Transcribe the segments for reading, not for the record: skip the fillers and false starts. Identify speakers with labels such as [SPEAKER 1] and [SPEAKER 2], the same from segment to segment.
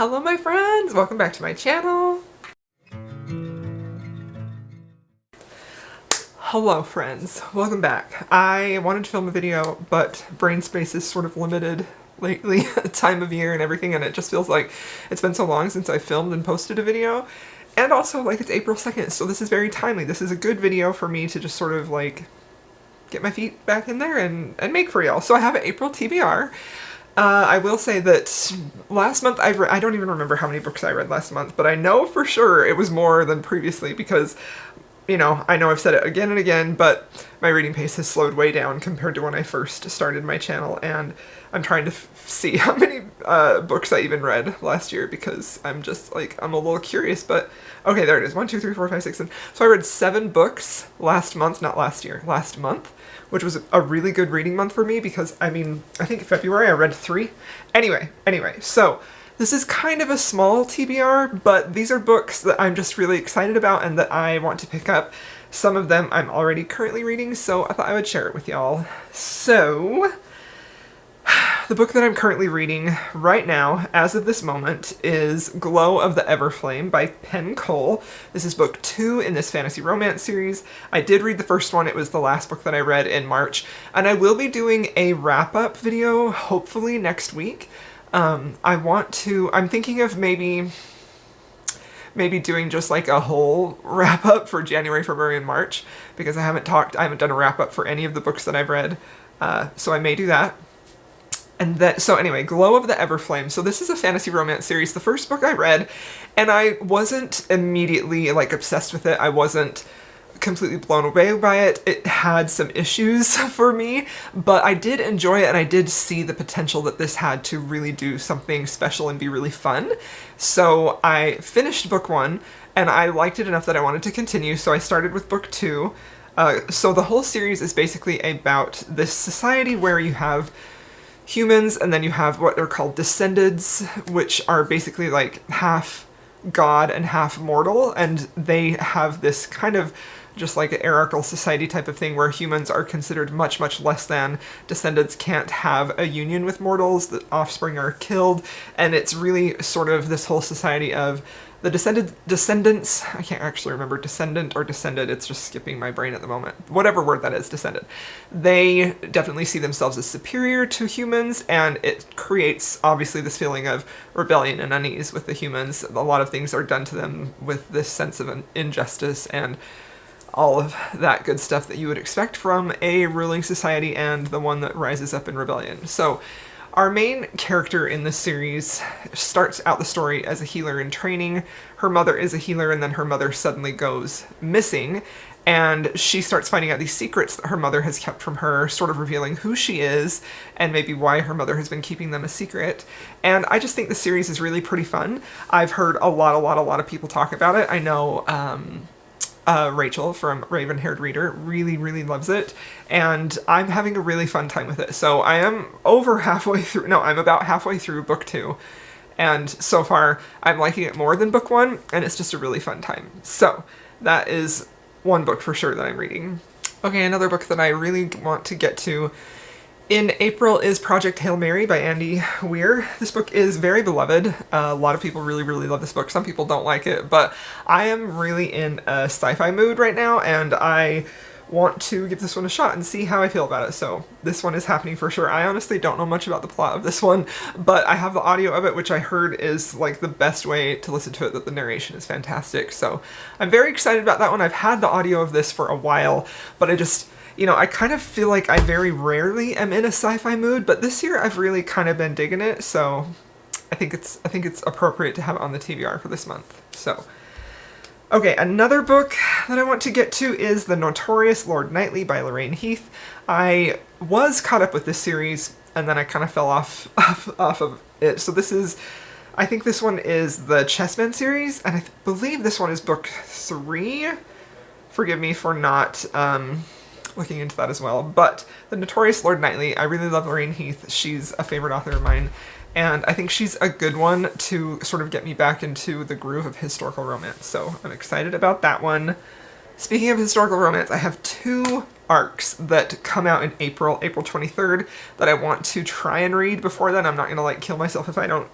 [SPEAKER 1] Hello my friends! Welcome back to my channel! Hello friends, welcome back. I wanted to film a video, but brain space is sort of limited lately, time of year and everything, and it just feels like it's been so long since I filmed and posted a video. And also, like, it's April 2nd, so this is very timely. This is a good video for me to just sort of, like, get my feet back in there and make for y'all. So I have an April TBR. I will say that last month I don't even remember how many books I read last month, but I know for sure it was more than previously because, you know, I know I've said it again and again, but my reading pace has slowed way down compared to when I first started my channel, and I'm trying to see how many books I even read last year because I'm just, like, I'm a little curious, but okay, there it is. 1, 2, 3, 4, 5, 6, 7. So I read 7 books last month, not last year, last month, which was a really good reading month for me because, I mean, I think in February I read 3. Anyway, so this is kind of a small TBR, but these are books that I'm just really excited about and that I want to pick up. Some of them I'm already currently reading, so I thought I would share it with y'all. So, the book that I'm currently reading right now, as of this moment, is Glow of the Everflame by Penn Cole. This is book 2 in this fantasy romance series. I did read the first one. It was the last book that I read in March, and I will be doing a wrap-up video, hopefully next week. I'm thinking of maybe doing just like a whole wrap-up for January, February, and March, because I haven't done a wrap-up for any of the books that I've read, so I may do that. And so anyway, Glow of the Everflame. So this is a fantasy romance series. The first book I read, and I wasn't immediately, like, obsessed with it. I wasn't completely blown away by it. It had some issues for me, but I did enjoy it, and I did see the potential that this had to really do something special and be really fun. So I finished book 1, and I liked it enough that I wanted to continue, so I started with book 2. So the whole series is basically about this society where you have humans, and then you have what are called descendants, which are basically like half god and half mortal, and they have this kind of just like an hierarchical society type of thing where humans are considered much, much less than. Descendants can't have a union with mortals, the offspring are killed, and it's really sort of this whole society of the descendants, I can't actually remember descendant or descended, it's just skipping my brain at the moment. Whatever word that is, descendant. They definitely see themselves as superior to humans, and it creates, obviously, this feeling of rebellion and unease with the humans. A lot of things are done to them with this sense of injustice and all of that good stuff that you would expect from a ruling society and the one that rises up in rebellion. So, our main character in this series starts out the story as a healer in training. Her mother is a healer, and then her mother suddenly goes missing, and she starts finding out these secrets that her mother has kept from her, sort of revealing who she is and maybe why her mother has been keeping them a secret. And I just think the series is really pretty fun. I've heard a lot of people talk about it. I know Rachel from Raven Haired Reader really loves it, and I'm having a really fun time with it. So I am I'm about halfway through book 2, and so far I'm liking it more than book 1, and it's just a really fun time. So that is one book for sure that I'm reading. Okay, another book that I really want to get to in April is Project Hail Mary by Andy Weir. This book is very beloved. A lot of people really love this book. Some people don't like it, but I am really in a sci-fi mood right now, and I want to give this one a shot and see how I feel about it. So this one is happening for sure. I honestly don't know much about the plot of this one, but I have the audio of it, which I heard is like the best way to listen to it, that the narration is fantastic. So I'm very excited about that one. I've had the audio of this for a while, but I kind of feel like I very rarely am in a sci-fi mood, but this year I've really kind of been digging it, so I think it's appropriate to have it on the TBR for this month. So, okay, another book that I want to get to is The Notorious Lord Knightley by Lorraine Heath. I was caught up with this series, and then I kind of fell off of it. So I think this one is the Chessmen series, and I believe this one is book 3. Forgive me for not looking into that as well, but The Notorious Lord Knightley, I really love Lorraine Heath. She's a favorite author of mine, and I think she's a good one to sort of get me back into the groove of historical romance, so I'm excited about that one. Speaking of historical romance, I have 2 arcs that come out in April 23rd, that I want to try and read before then. I'm not gonna, like, kill myself if I don't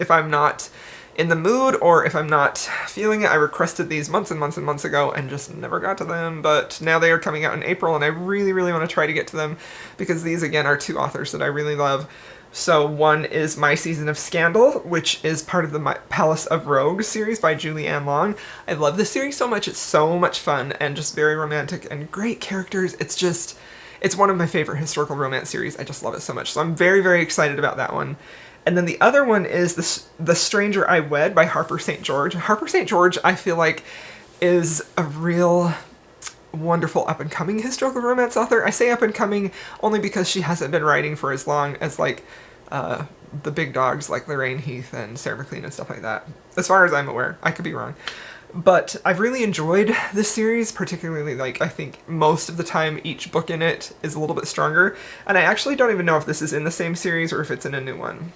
[SPEAKER 1] if I'm not in the mood or if I'm not feeling it. I requested these months and months and months ago and just never got to them, but now they are coming out in April and I really, really want to try to get to them because these, again, are two authors that I really love. So one is My Season of Scandal, which is part of the Palace of Rogues series by Julie Anne Long. I love this series so much. It's so much fun and just very romantic and great characters. It's one of my favorite historical romance series. I just love it so much. So I'm very, very excited about that one. And then the other one is The Stranger I Wed by Harper St. George. Harper St. George, I feel like, is a real wonderful up-and-coming historical romance author. I say up-and-coming only because she hasn't been writing for as long as, like, the big dogs like Lorraine Heath and Sarah MacLean and stuff like that. As far as I'm aware. I could be wrong. But I've really enjoyed this series, particularly, like, I think most of the time each book in it is a little bit stronger. And I actually don't even know if this is in the same series or if it's in a new one.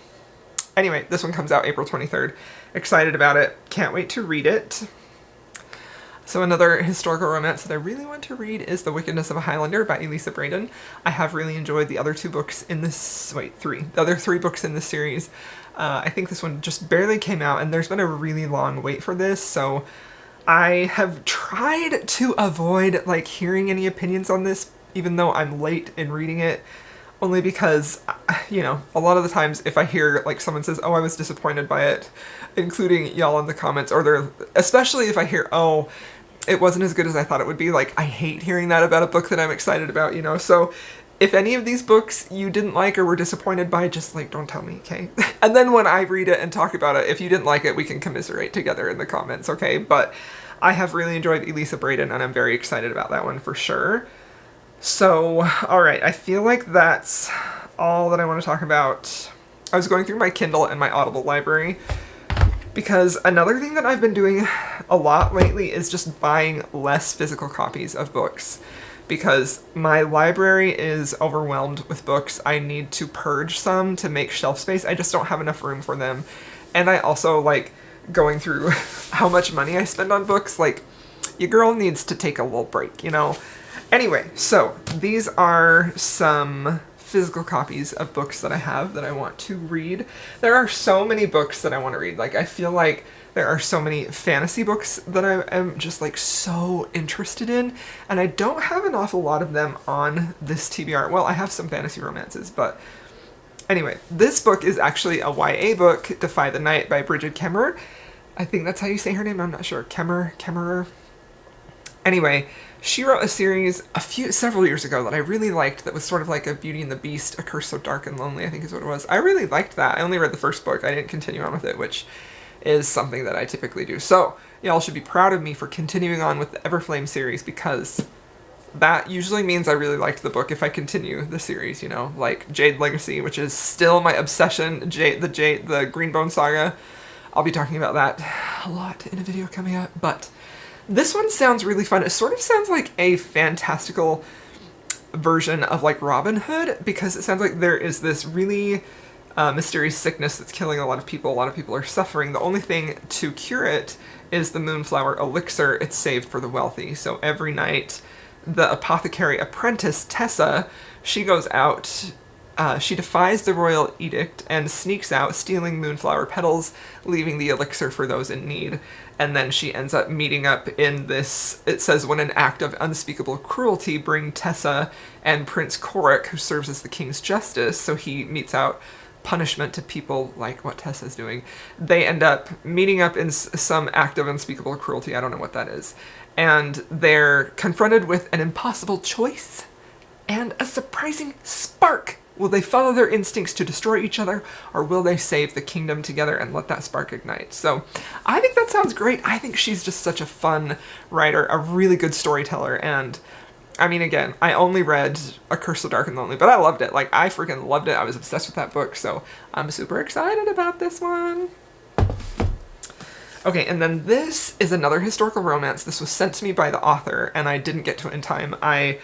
[SPEAKER 1] Anyway, this one comes out April 23rd. Excited about it. Can't wait to read it. So another historical romance that I really want to read is The Wickedness of a Highlander by Elisa Braden. I have really enjoyed the other two books in this, the other three books in this series. I think this one just barely came out and there's been a really long wait for this, so I have tried to avoid, like, hearing any opinions on this, even though I'm late in reading it, only because, you know, a lot of the times if I hear, like, someone says, oh, I was disappointed by it, including y'all in the comments, or especially if I hear, oh, it wasn't as good as I thought it would be. Like, I hate hearing that about a book that I'm excited about, you know? So if any of these books you didn't like or were disappointed by, just, like, don't tell me, okay? And then when I read it and talk about it, if you didn't like it, we can commiserate together in the comments, okay? But I have really enjoyed Elisa Braden, and I'm very excited about that one for sure. So, alright, I feel like that's all that I want to talk about. I was going through my Kindle and my Audible library, because another thing that I've been doing a lot lately is just buying less physical copies of books. Because my library is overwhelmed with books. I need to purge some to make shelf space. I just don't have enough room for them. And I also like going through how much money I spend on books. Like, your girl needs to take a little break, you know? Anyway, so these are some physical copies of books that I have that I want to read. There are so many books that I want to read. Like, I feel like there are so many fantasy books that I am just, like, so interested in, and I don't have an awful lot of them on this TBR. Well, I have some fantasy romances, but anyway, this book is actually a YA book, Defy the Night by Brigid Kemmerer. I think that's how you say her name, I'm not sure. Kemmerer. Anyway, she wrote a series several years ago that I really liked that was sort of like a Beauty and the Beast, A Curse So Dark and Lonely, I think is what it was. I really liked that. I only read the first book. I didn't continue on with it, which is something that I typically do. So, y'all should be proud of me for continuing on with the Everflame series, because that usually means I really liked the book if I continue the series, you know? Like Jade Legacy, which is still my obsession, the Greenbone Saga. I'll be talking about that a lot in a video coming up, but this one sounds really fun. It sort of sounds like a fantastical version of, like, Robin Hood, because it sounds like there is this really mysterious sickness that's killing a lot of people. A lot of people are suffering. The only thing to cure it is the Moonflower Elixir. It's saved for the wealthy. So every night, the apothecary apprentice, Tessa, she goes out, she defies the royal edict and sneaks out, stealing moonflower petals, leaving the elixir for those in need. And then she ends up meeting up in this, it says, when an act of unspeakable cruelty bring Tessa and Prince Korik, who serves as the king's justice, so he meets out punishment to people like what Tessa's doing. They end up meeting up in some act of unspeakable cruelty, I don't know what that is. And they're confronted with an impossible choice and a surprising spark. Will they follow their instincts to destroy each other, or will they save the kingdom together and let that spark ignite? So I think that sounds great. I think she's just such a fun writer, a really good storyteller, and I mean, again, I only read A Curse So Dark and Lonely, but I loved it. Like, I freaking loved it. I was obsessed with that book, so I'm super excited about this one. Okay, and then this is another historical romance. This was sent to me by the author, and I didn't get to it in time. I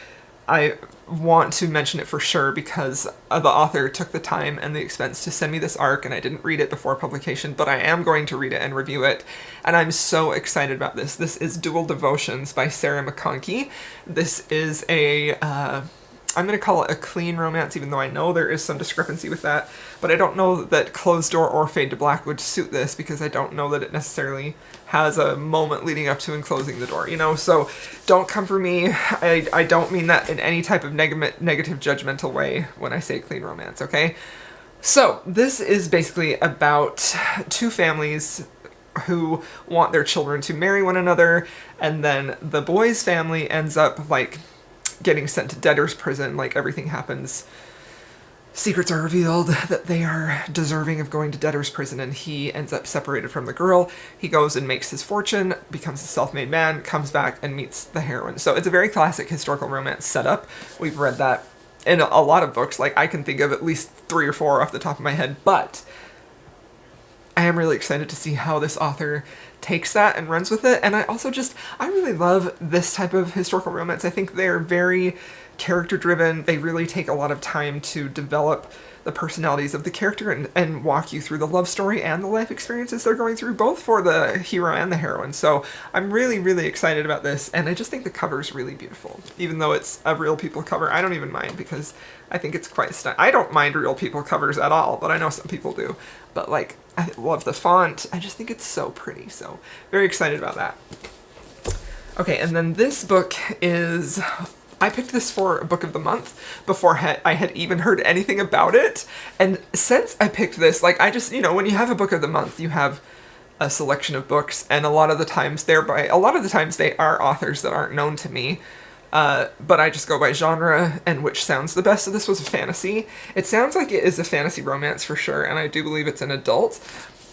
[SPEAKER 1] want to mention it for sure because the author took the time and the expense to send me this arc, and I didn't read it before publication, but I am going to read it and review it, and I'm so excited about this. This is Dual Devotions by Sarah McConkey. This is a I'm going to call it a clean romance, even though I know there is some discrepancy with that. But I don't know that Closed Door or Fade to Black would suit this, because I don't know that it necessarily has a moment leading up to and closing the door, you know? So don't come for me. I don't mean that in any type of negative judgmental way when I say clean romance, okay? So this is basically about two families who want their children to marry one another, and then the boy's family ends up like getting sent to debtor's prison. Like, everything happens, secrets are revealed that they are deserving of going to debtor's prison, and he ends up separated from the girl. He goes and makes his fortune, becomes a self-made man, comes back and meets the heroine. So it's a very classic historical romance setup. We've read that in a lot of books. Like, I can think of at least 3 or 4 off the top of my head, but I am really excited to see how this author takes that and runs with it. And I really love this type of historical romance. I think they're very character driven. They really take a lot of time to develop the personalities of the character and walk you through the love story and the life experiences they're going through, both for the hero and the heroine. So I'm really, really excited about this, and I just think the cover is really beautiful. Even though it's a Real People cover, I don't even mind, because I think it's quite stunning. I don't mind Real People covers at all, but I know some people do. But like, I love the font. I just think it's so pretty. So very excited about that. Okay, and then this book is, I picked this for a book of the month before I had even heard anything about it. And since I picked this, like, I just, you know, when you have a book of the month, you have a selection of books, and a lot of the times they are authors that aren't known to me. But I just go by genre and which sounds the best. So this was a fantasy. It sounds like it is a fantasy romance for sure, and I do believe it's an adult.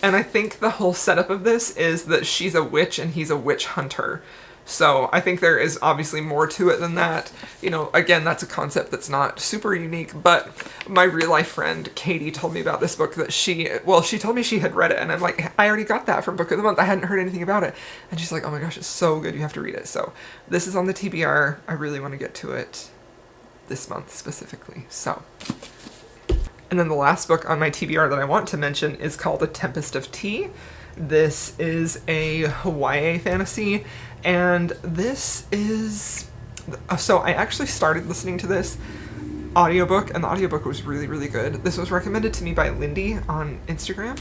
[SPEAKER 1] And I think the whole setup of this is that she's a witch and he's a witch hunter. So I think there is obviously more to it than that. You know, again, that's a concept that's not super unique, but my real life friend Katie told me about this book that she told me she had read it, and I'm like, I already got that from Book of the Month. I hadn't heard anything about it. And she's like, oh my gosh, it's so good, you have to read it. So this is on the TBR. I really want to get to it this month specifically. So, and then the last book on my TBR that I want to mention is called A Tempest of Tea. This is a YA fantasy, and this is, so I actually started listening to this audiobook, and the audiobook was really, really good. This was recommended to me by Lindy on Instagram,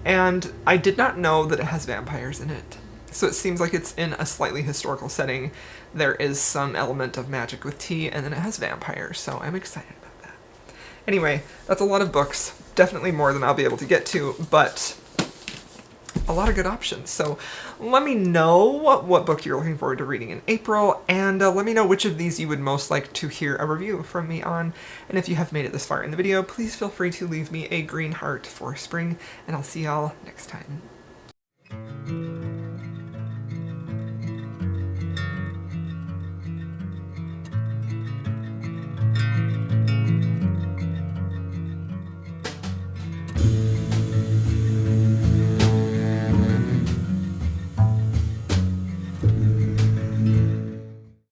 [SPEAKER 1] and I did not know that it has vampires in it. So it seems like it's in a slightly historical setting. There is some element of magic with tea, and then it has vampires, so I'm excited about that. Anyway, that's a lot of books, definitely more than I'll be able to get to, but a lot of good options. So let me know what book you're looking forward to reading in April, and let me know which of these you would most like to hear a review from me on. And if you have made it this far in the video, please feel free to leave me a green heart for spring, and I'll see y'all next time.